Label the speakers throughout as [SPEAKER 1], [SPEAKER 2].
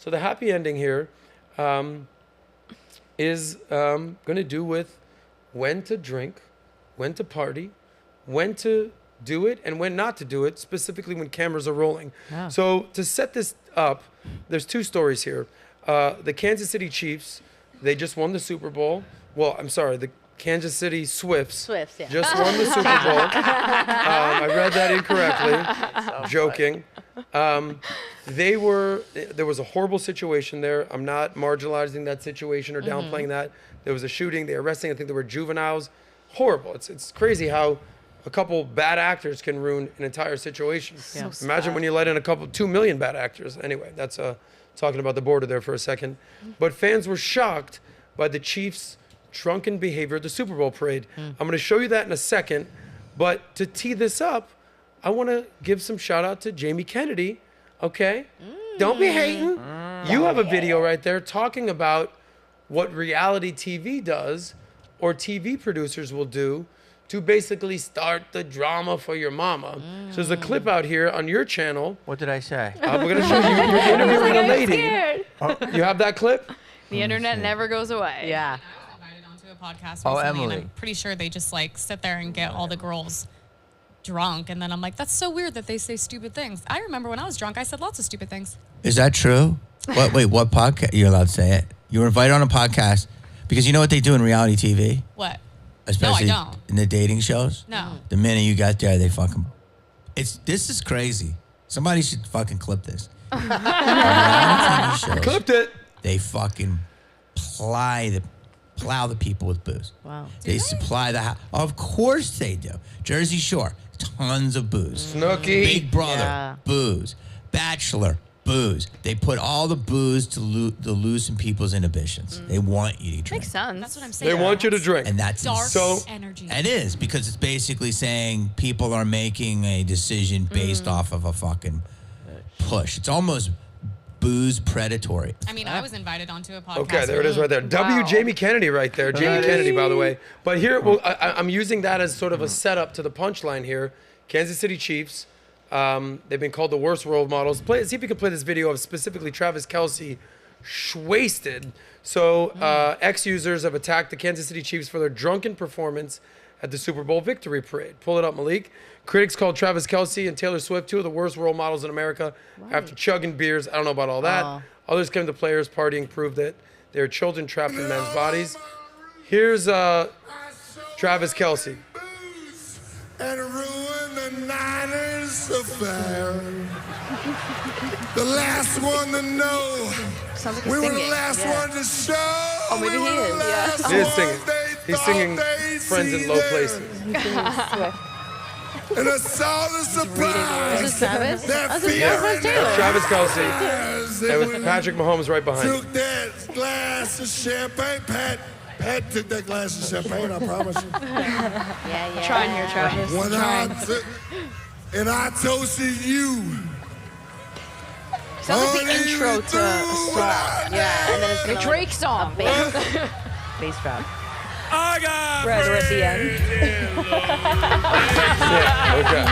[SPEAKER 1] So the happy ending here is going to do with when to drink, when to party, when to do it, and when not to do it, specifically when cameras are rolling. Yeah. So to set this up, there's two stories here. The Kansas City Chiefs, they just won the Super Bowl. Well, I'm sorry, the Kansas City Swifts just won the Super Bowl. I read that incorrectly. Joking. There was a horrible situation there. I'm not marginalizing that situation or downplaying that. There was a shooting. They arresting. I think there were juveniles. Horrible. It's crazy how a couple bad actors can ruin an entire situation. Yeah. So imagine when you let in 2 million bad actors. Anyway, that's talking about the border there for a second. But fans were shocked by the Chiefs' drunken behavior at the Super Bowl parade. I'm going to show you that in a second. But to tee this up, I want to give some shout out to Jamie Kennedy. Okay? Don't be hating. You have a video right there talking about what reality TV does or TV producers will do to basically start the drama for your mama. So there's a clip out here on your channel.
[SPEAKER 2] What did I say?
[SPEAKER 1] We're going to show you. You're interviewing a lady. You have that clip?
[SPEAKER 3] The internet never goes away.
[SPEAKER 4] Yeah.
[SPEAKER 5] I was invited onto a podcast recently,
[SPEAKER 2] Emily.
[SPEAKER 5] and I'm pretty sure they just like sit there and get all the girls drunk, and then I'm like, that's so weird that they say stupid things. I remember when I was drunk, I said lots of stupid things.
[SPEAKER 2] Is that true? Wait, what podcast? You're allowed to say it. You were invited on a podcast because you know what they do in reality TV?
[SPEAKER 5] What?
[SPEAKER 2] Especially
[SPEAKER 5] No, I don't.
[SPEAKER 2] in the dating shows?
[SPEAKER 5] No.
[SPEAKER 2] The minute you got there, they fucking... This is crazy. Somebody should fucking clip this. TV shows,
[SPEAKER 1] Clipped it.
[SPEAKER 2] they fucking plow the people with booze.
[SPEAKER 4] Wow.
[SPEAKER 2] They supply the house. Of course they do. Jersey Shore, tons of booze.
[SPEAKER 1] Snooki.
[SPEAKER 2] Big Brother,
[SPEAKER 4] Yeah.
[SPEAKER 2] booze. Bachelor, booze. They put all the booze to loosen people's inhibitions. They want you to drink.
[SPEAKER 3] Makes sense.
[SPEAKER 5] That's what I'm saying.
[SPEAKER 1] They want you to drink.
[SPEAKER 2] And that's
[SPEAKER 5] Dark
[SPEAKER 1] So-
[SPEAKER 5] energy.
[SPEAKER 2] it is, because it's basically saying people are making a decision based off of a fucking push. It's almost booze predatory.
[SPEAKER 5] I mean, I was invited onto a podcast.
[SPEAKER 1] Okay, there it is right there.
[SPEAKER 4] Wow.
[SPEAKER 1] Jamie Kennedy right there. Jamie Kennedy, by the way. But here, well, I'm using that as sort of a setup to the punchline here. Kansas City Chiefs. They've been called the worst role models. See if you can play this video of specifically Travis Kelce wasted. So ex-users have attacked the Kansas City Chiefs for their drunken performance at the Super Bowl victory parade. Pull it up, Malik. Critics called Travis Kelce and Taylor Swift two of the worst role models in America after chugging beers. I don't know about all that. Others claim the players partying proved that there are children trapped in men's bodies. Here's Travis Kelce.
[SPEAKER 6] And ruin the Niners affair. The last one to know.
[SPEAKER 3] Sounds like
[SPEAKER 6] We
[SPEAKER 3] he's
[SPEAKER 6] were
[SPEAKER 3] singing.
[SPEAKER 6] the last one to show.
[SPEAKER 4] Oh, maybe
[SPEAKER 6] we
[SPEAKER 4] he
[SPEAKER 6] were
[SPEAKER 4] is,
[SPEAKER 6] the
[SPEAKER 4] yeah.
[SPEAKER 6] last
[SPEAKER 1] He is
[SPEAKER 6] one
[SPEAKER 1] singing.
[SPEAKER 6] they
[SPEAKER 1] He's singing
[SPEAKER 6] thought they'd
[SPEAKER 1] Friends in
[SPEAKER 6] see
[SPEAKER 1] Low
[SPEAKER 6] them.
[SPEAKER 1] Places.
[SPEAKER 6] And I saw the surprise.
[SPEAKER 4] Is this Travis?
[SPEAKER 6] That
[SPEAKER 4] That's
[SPEAKER 6] fear in
[SPEAKER 4] Taylor.
[SPEAKER 6] their
[SPEAKER 1] Travis Kelce.
[SPEAKER 6] eyes.
[SPEAKER 1] And with Patrick Mahomes right behind.
[SPEAKER 6] Took that glass of champagne. Pat took that glass of champagne, I promise you.
[SPEAKER 4] Yeah.
[SPEAKER 3] Trying here, Travis.
[SPEAKER 6] When and I toasted you.
[SPEAKER 3] Sounds like the intro to a song.
[SPEAKER 4] Yeah, and then it's
[SPEAKER 3] The
[SPEAKER 4] gonna,
[SPEAKER 3] Drake song.
[SPEAKER 4] bass drop.
[SPEAKER 6] I got
[SPEAKER 3] Right at the end.
[SPEAKER 1] Yeah, okay.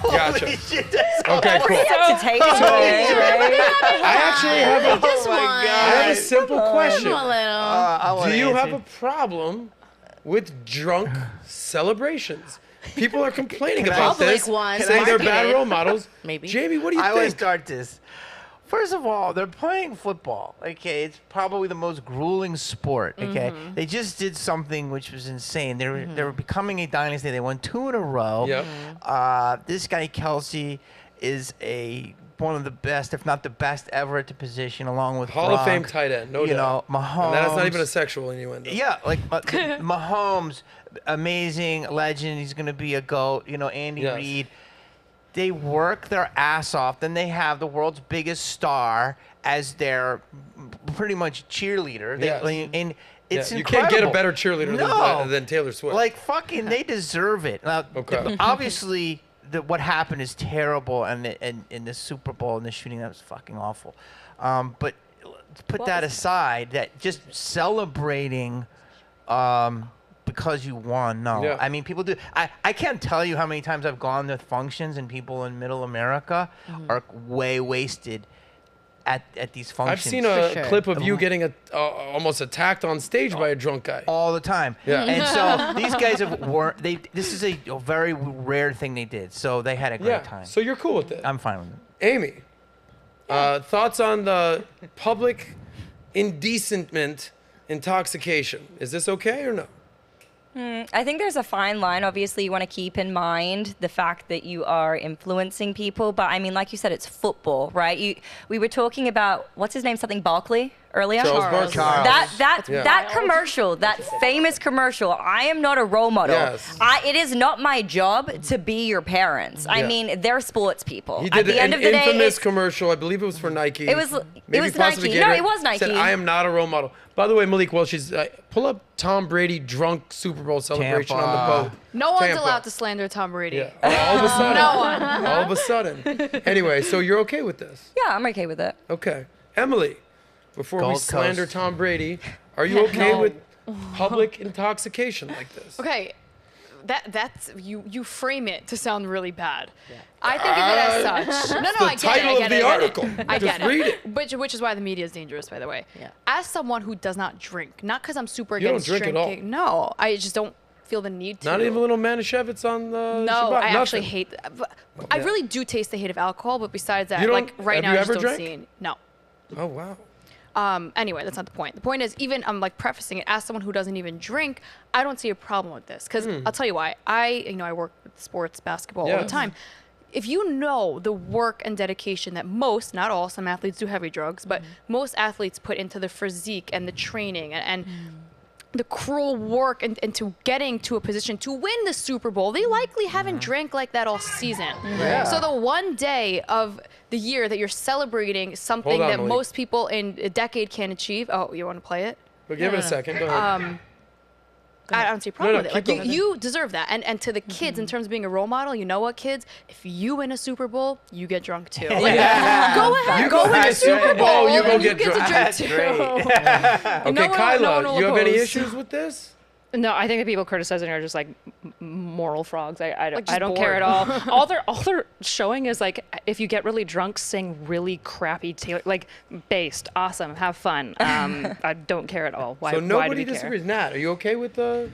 [SPEAKER 1] Gotcha. Okay, cool.
[SPEAKER 4] To take it away, right?
[SPEAKER 1] I actually have
[SPEAKER 4] Just one.
[SPEAKER 1] I have a simple question.
[SPEAKER 4] A little.
[SPEAKER 1] Do you have a problem with drunk celebrations? People are complaining about
[SPEAKER 4] Public
[SPEAKER 1] this,
[SPEAKER 4] ones,
[SPEAKER 1] saying they're bad
[SPEAKER 4] marketed.
[SPEAKER 1] role models.
[SPEAKER 4] Maybe.
[SPEAKER 1] Jamie, what do you
[SPEAKER 7] I always
[SPEAKER 1] think?
[SPEAKER 7] start this. First of all, they're playing football. Okay, it's probably the most grueling sport. Okay, they just did something which was insane. They were becoming a dynasty. They won 2 in a row.
[SPEAKER 1] Yep.
[SPEAKER 7] This guy Kelce is one of the best, if not the best ever at the position, along with
[SPEAKER 1] Hall of Fame
[SPEAKER 7] Gronk,
[SPEAKER 1] tight end, no
[SPEAKER 7] you
[SPEAKER 1] doubt.
[SPEAKER 7] know, Mahomes.
[SPEAKER 1] And that's not even a sexual innuendo.
[SPEAKER 7] Yeah, like Mahomes, amazing legend. He's gonna be a GOAT. You know, Andy
[SPEAKER 1] Yes.
[SPEAKER 7] Reid. They work their ass off. Then they have the world's biggest star as their pretty much cheerleader.
[SPEAKER 1] Yes.
[SPEAKER 7] And it's
[SPEAKER 1] you
[SPEAKER 7] incredible.
[SPEAKER 1] can't get a better cheerleader than Taylor Swift.
[SPEAKER 7] Like fucking, they deserve it. Now,
[SPEAKER 1] Okay.
[SPEAKER 7] obviously, what happened is terrible, and in the Super Bowl and the shooting, that was fucking awful. But put that aside, that just celebrating because you won. No,
[SPEAKER 1] Yeah.
[SPEAKER 7] I mean, people do. I can't tell you how many times I've gone to functions and people in Middle America are way wasted. at these functions.
[SPEAKER 1] I've seen a
[SPEAKER 4] sure.
[SPEAKER 1] clip of you getting almost attacked on stage by a drunk guy.
[SPEAKER 7] all the time.
[SPEAKER 1] Yeah.
[SPEAKER 7] And so these guys this is a very rare thing they did. So they had a great time.
[SPEAKER 1] So you're cool with it.
[SPEAKER 7] I'm fine with it.
[SPEAKER 1] Amy, thoughts on the public indecentment intoxication? Is this okay or no?
[SPEAKER 8] I think there's a fine line. Obviously, you want to keep in mind the fact that you are influencing people. But I mean, like you said, it's football, right? We were talking about, what's his name, something Barkley earlier?
[SPEAKER 1] Charles Barkley.
[SPEAKER 8] That commercial, that famous commercial, I am not a role model.
[SPEAKER 1] Yes.
[SPEAKER 8] It is not my job to be your parents. I
[SPEAKER 1] Yeah.
[SPEAKER 8] mean, they're sports people.
[SPEAKER 1] He
[SPEAKER 8] At
[SPEAKER 1] did
[SPEAKER 8] the end
[SPEAKER 1] an
[SPEAKER 8] of the day,
[SPEAKER 1] infamous
[SPEAKER 8] it's-
[SPEAKER 1] commercial. I believe it was for Nike.
[SPEAKER 8] It was
[SPEAKER 1] Maybe possibly
[SPEAKER 8] Nike. No,
[SPEAKER 1] Gatorade.
[SPEAKER 8] it was Nike.
[SPEAKER 1] Said, I am not a role model. By the way, Malik, while she's pull up Tom Brady drunk Super Bowl celebration on the boat.
[SPEAKER 3] No one's
[SPEAKER 1] Tampa.
[SPEAKER 3] allowed to slander Tom Brady.
[SPEAKER 1] Yeah. All of a sudden.
[SPEAKER 3] No one.
[SPEAKER 1] All of a sudden. Anyway, so you're okay with this?
[SPEAKER 8] Yeah, I'm okay with it.
[SPEAKER 1] Okay. Emily, before we
[SPEAKER 7] Gold
[SPEAKER 1] slander
[SPEAKER 7] Coast.
[SPEAKER 1] Tom Brady, are you okay with public intoxication like this?
[SPEAKER 3] Okay, that's you frame it to sound really bad. I think of it as such. No,
[SPEAKER 1] the
[SPEAKER 3] I get
[SPEAKER 1] title
[SPEAKER 3] it.
[SPEAKER 1] of
[SPEAKER 3] I get
[SPEAKER 1] the
[SPEAKER 3] it.
[SPEAKER 1] article.
[SPEAKER 3] I
[SPEAKER 1] Just
[SPEAKER 3] get
[SPEAKER 1] read
[SPEAKER 3] it.
[SPEAKER 1] it.
[SPEAKER 3] Which is why the media is dangerous, by the way.
[SPEAKER 4] Yeah.
[SPEAKER 3] As someone who does not drink, not because I'm super
[SPEAKER 1] You don't
[SPEAKER 3] against
[SPEAKER 1] drink at all.
[SPEAKER 3] drinking. No, I just don't feel the need to.
[SPEAKER 1] Not even a little Manischewitz on the
[SPEAKER 3] No,
[SPEAKER 1] Shabbat?
[SPEAKER 3] I actually
[SPEAKER 1] Nothing.
[SPEAKER 3] hate. I really do taste the hate of alcohol, but besides that,
[SPEAKER 1] You don't-
[SPEAKER 3] like right
[SPEAKER 1] have
[SPEAKER 3] now,
[SPEAKER 1] you
[SPEAKER 3] I just
[SPEAKER 1] ever
[SPEAKER 3] don't
[SPEAKER 1] drank?
[SPEAKER 3] see it. No.
[SPEAKER 1] Oh, wow.
[SPEAKER 3] Anyway, that's not the point. The point is, even I'm like prefacing it as someone who doesn't even drink, I don't see a problem with this because I'll tell you why. I work with sports, basketball all
[SPEAKER 1] Yeah.
[SPEAKER 3] the time. If you know the work and dedication that most, not all, some athletes do heavy drugs, but most athletes put into the physique and the training and the cruel work into getting to a position to win the Super Bowl, they likely haven't drank like that all season. So the one day of the year that you're celebrating something
[SPEAKER 1] Hold on,
[SPEAKER 3] that
[SPEAKER 1] Malik.
[SPEAKER 3] most people in a decade can't achieve. Oh, you want to play it?
[SPEAKER 1] But give it a second. Go ahead.
[SPEAKER 3] I don't see a problem
[SPEAKER 1] No,
[SPEAKER 3] with it.
[SPEAKER 1] keep
[SPEAKER 3] Like
[SPEAKER 1] going.
[SPEAKER 3] you deserve that. And to the kids, in terms of being a role model, you know what, kids? If you win a Super Bowl, you get drunk too. Like, go ahead,
[SPEAKER 1] You
[SPEAKER 3] go
[SPEAKER 1] go
[SPEAKER 3] win a
[SPEAKER 1] ahead,
[SPEAKER 3] Super
[SPEAKER 1] yeah.
[SPEAKER 3] Bowl,
[SPEAKER 1] Oh, you go
[SPEAKER 3] and you
[SPEAKER 1] get
[SPEAKER 3] get to
[SPEAKER 1] drunk.
[SPEAKER 3] drink
[SPEAKER 7] That's
[SPEAKER 3] too.
[SPEAKER 1] Okay,
[SPEAKER 3] no one
[SPEAKER 1] Kyla,
[SPEAKER 3] will
[SPEAKER 1] you have any
[SPEAKER 3] oppose.
[SPEAKER 1] issues with this?
[SPEAKER 9] No, I think the people criticizing are just like moral frogs. I
[SPEAKER 3] Like,
[SPEAKER 9] don't
[SPEAKER 3] just
[SPEAKER 9] care at
[SPEAKER 3] bored.
[SPEAKER 9] all. all they're showing is like if you get really drunk, sing really crappy like based, awesome, have fun. I don't care at all. Why?
[SPEAKER 1] So
[SPEAKER 9] why do
[SPEAKER 1] nobody
[SPEAKER 9] we care?
[SPEAKER 1] disagrees. Nat, are you okay with the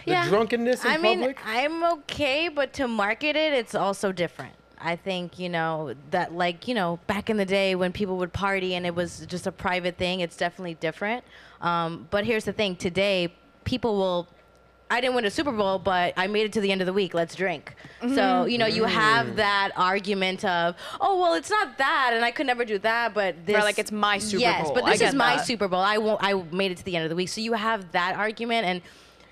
[SPEAKER 4] Yeah.
[SPEAKER 1] drunkenness in
[SPEAKER 4] I mean,
[SPEAKER 1] public?
[SPEAKER 4] I'm okay, but to market it, it's also different. I think, that back in the day when people would party and it was just a private thing, it's definitely different. But here's the thing. Today, people will, I didn't win a Super Bowl, but I made it to the end of the week. Let's drink. So, you have that argument of, oh, well, it's not that, and I could never do that, but this.
[SPEAKER 3] Right, like it's my Super
[SPEAKER 4] yes,
[SPEAKER 3] Bowl.
[SPEAKER 4] but
[SPEAKER 3] I
[SPEAKER 4] this
[SPEAKER 3] get
[SPEAKER 4] is my
[SPEAKER 3] that.
[SPEAKER 4] Super Bowl. I made it to the end of the week. So you have that argument, and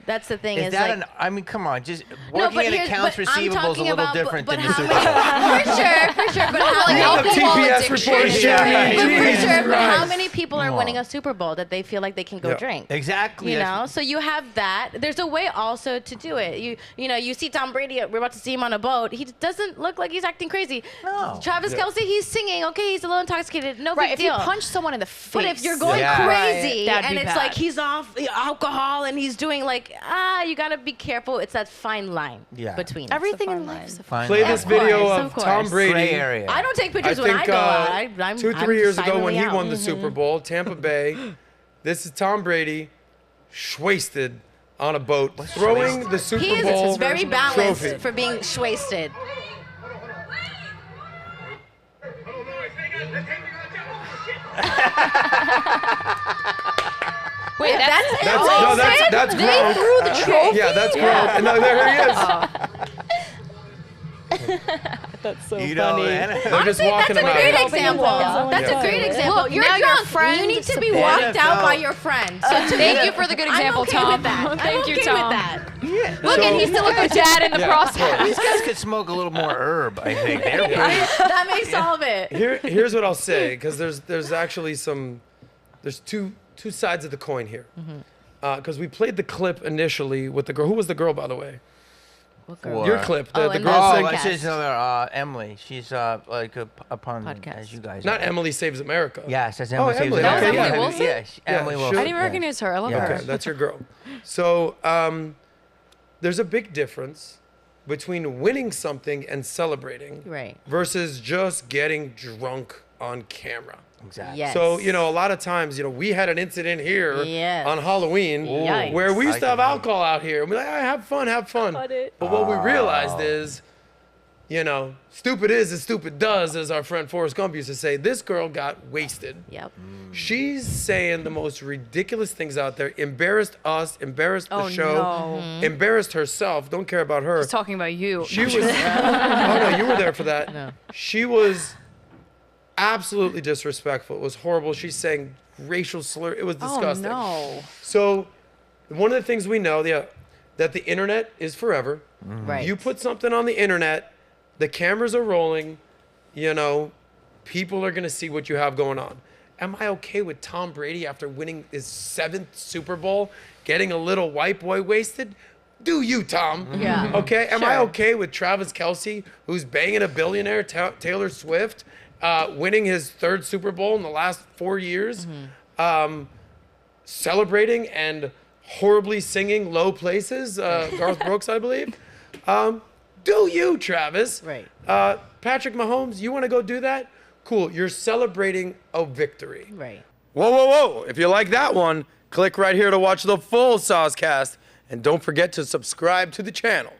[SPEAKER 4] that's the thing.
[SPEAKER 7] Is
[SPEAKER 4] Is
[SPEAKER 7] that
[SPEAKER 4] like,
[SPEAKER 7] I mean, come on, just
[SPEAKER 4] No,
[SPEAKER 7] working
[SPEAKER 4] but
[SPEAKER 7] in
[SPEAKER 4] here's-
[SPEAKER 7] accounts
[SPEAKER 4] but I'm
[SPEAKER 7] receivable is a
[SPEAKER 4] talking
[SPEAKER 7] little
[SPEAKER 4] about-
[SPEAKER 7] different
[SPEAKER 4] but
[SPEAKER 7] than the
[SPEAKER 4] how
[SPEAKER 7] Super
[SPEAKER 4] many-
[SPEAKER 7] Bowl.
[SPEAKER 4] for sure. But how
[SPEAKER 3] like
[SPEAKER 4] many?
[SPEAKER 3] alcohol
[SPEAKER 1] TPS
[SPEAKER 3] addiction.
[SPEAKER 1] report is
[SPEAKER 7] Yeah.
[SPEAKER 1] showing.
[SPEAKER 4] But for
[SPEAKER 1] Jesus
[SPEAKER 4] sure, but how
[SPEAKER 1] Christ.
[SPEAKER 4] many people are winning a Super Bowl that they feel like they can go
[SPEAKER 1] Yeah.
[SPEAKER 4] drink?
[SPEAKER 7] Exactly.
[SPEAKER 4] You
[SPEAKER 7] that's-
[SPEAKER 4] know, so you have that. There's a way also to do it. You see Tom Brady. We're about to see him on a boat. He doesn't look like he's acting crazy.
[SPEAKER 7] No.
[SPEAKER 4] Travis Kelce, he's singing. Okay, he's a little intoxicated. No
[SPEAKER 3] Right,
[SPEAKER 4] big
[SPEAKER 3] if you
[SPEAKER 4] deal.
[SPEAKER 3] punch someone in the face.
[SPEAKER 4] But if you're going
[SPEAKER 7] Yeah.
[SPEAKER 4] crazy
[SPEAKER 3] Right, that'd
[SPEAKER 4] and
[SPEAKER 3] be
[SPEAKER 4] it's
[SPEAKER 3] bad.
[SPEAKER 4] like he's off the alcohol and he's doing like you gotta be careful. It's that fine line
[SPEAKER 7] Yeah.
[SPEAKER 4] between
[SPEAKER 3] everything
[SPEAKER 8] fine
[SPEAKER 3] in
[SPEAKER 8] line.
[SPEAKER 3] life is a
[SPEAKER 7] Fine.
[SPEAKER 1] Play
[SPEAKER 7] Yeah.
[SPEAKER 1] this
[SPEAKER 4] Of course,
[SPEAKER 1] video
[SPEAKER 4] of
[SPEAKER 1] of
[SPEAKER 4] course.
[SPEAKER 1] Tom Brady.
[SPEAKER 7] Gray area.
[SPEAKER 4] I don't take
[SPEAKER 1] I
[SPEAKER 4] pictures when
[SPEAKER 1] think
[SPEAKER 4] I go out. I'm
[SPEAKER 1] 2-3 years ago when
[SPEAKER 4] silently
[SPEAKER 1] he
[SPEAKER 4] out.
[SPEAKER 1] won the Super Bowl, Tampa Bay. This is Tom Brady, wasted on a boat, throwing the Super
[SPEAKER 4] He
[SPEAKER 1] Bowl
[SPEAKER 4] is very balanced
[SPEAKER 1] trophy.
[SPEAKER 4] for being wasted.
[SPEAKER 3] Wait, that's it?
[SPEAKER 1] That's Gronk.
[SPEAKER 3] threw the trophy?
[SPEAKER 1] Yeah, that's Gronk. And there he is.
[SPEAKER 9] That's so
[SPEAKER 7] You know,
[SPEAKER 9] funny.
[SPEAKER 7] man.
[SPEAKER 1] They're just walking
[SPEAKER 4] That's a
[SPEAKER 1] about
[SPEAKER 4] great
[SPEAKER 1] it.
[SPEAKER 4] example. That's a great example.
[SPEAKER 3] Look,
[SPEAKER 4] You're
[SPEAKER 3] now your
[SPEAKER 4] drunk.
[SPEAKER 3] friend
[SPEAKER 4] You need to be
[SPEAKER 3] supported.
[SPEAKER 4] walked out by
[SPEAKER 7] NFL.
[SPEAKER 4] your friend. So
[SPEAKER 3] Thank you for the good example,
[SPEAKER 4] I'm okay
[SPEAKER 3] Tom.
[SPEAKER 4] with that.
[SPEAKER 5] Thank
[SPEAKER 4] I'm
[SPEAKER 5] you,
[SPEAKER 4] okay
[SPEAKER 5] Tom.
[SPEAKER 4] with that.
[SPEAKER 3] Look, and he's still a good dad in the process.
[SPEAKER 7] These guys could smoke a little more herb, I think. They're pretty.
[SPEAKER 4] That may solve it.
[SPEAKER 1] Here's what I'll say, because there's actually there's two sides of the coin here. Because we played the clip initially with the girl. Who was the girl, by the way?
[SPEAKER 7] For-
[SPEAKER 1] Your clip.
[SPEAKER 4] Oh,
[SPEAKER 1] The
[SPEAKER 4] and
[SPEAKER 1] girl
[SPEAKER 7] Oh,
[SPEAKER 1] saying,
[SPEAKER 4] podcast.
[SPEAKER 7] this is another Emily. She's like a pundit,
[SPEAKER 4] Podcast.
[SPEAKER 7] as you guys
[SPEAKER 1] not
[SPEAKER 7] know.
[SPEAKER 1] Emily Saves America.
[SPEAKER 7] Yes, that's Emily.
[SPEAKER 1] Emily,
[SPEAKER 7] Saves
[SPEAKER 1] okay,
[SPEAKER 7] America.
[SPEAKER 1] yeah.
[SPEAKER 3] Emily Wilson?
[SPEAKER 7] Yeah, Emily
[SPEAKER 1] Yeah,
[SPEAKER 7] Wilson.
[SPEAKER 1] sure.
[SPEAKER 3] I didn't recognize her. I love
[SPEAKER 1] Okay,
[SPEAKER 3] her.
[SPEAKER 1] that's your girl. So there's a big difference between winning something and celebrating
[SPEAKER 4] Right.
[SPEAKER 1] versus just getting drunk on camera.
[SPEAKER 7] Exactly.
[SPEAKER 4] Yes.
[SPEAKER 1] So, you know, a lot of times, you know, we had an incident here
[SPEAKER 4] Yes.
[SPEAKER 1] on Halloween
[SPEAKER 4] Yikes.
[SPEAKER 1] where we used to have
[SPEAKER 7] I can
[SPEAKER 1] alcohol out here. And we're like, "Ah, have fun, have fun." But what we realized is, you know, stupid is as stupid does, as our friend Forrest Gump used to say. This girl got wasted.
[SPEAKER 4] Yep.
[SPEAKER 1] She's saying the most ridiculous things out there, embarrassed us, embarrassed the show,
[SPEAKER 3] no.
[SPEAKER 1] embarrassed herself, don't care about her.
[SPEAKER 3] She's talking about you.
[SPEAKER 1] She was, oh no, you were there for that.
[SPEAKER 4] No.
[SPEAKER 1] She was absolutely disrespectful. It was horrible. She's saying racial slur. It was disgusting.
[SPEAKER 3] Oh, no.
[SPEAKER 1] So, one of the things we know, that the internet is forever.
[SPEAKER 4] Right.
[SPEAKER 1] You put something on the internet, the cameras are rolling, you know, people are going to see what you have going on. Am I okay with Tom Brady after winning his 7th Super Bowl, getting a little white boy wasted? Do you, Tom?
[SPEAKER 4] Yeah.
[SPEAKER 1] Okay. Am I
[SPEAKER 4] Sure.
[SPEAKER 1] okay with Travis Kelce, who's banging a billionaire, Taylor Swift, winning his 3rd Super Bowl in the last 4 years, celebrating and horribly singing Low Places, Garth Brooks, I believe? Do you, Travis?
[SPEAKER 4] Right.
[SPEAKER 1] Patrick Mahomes, you want to go do that? Cool. You're celebrating a victory.
[SPEAKER 4] Right.
[SPEAKER 1] Whoa, whoa, whoa. If you like that one, click right here to watch the full SOSCAST. And don't forget to subscribe to the channel.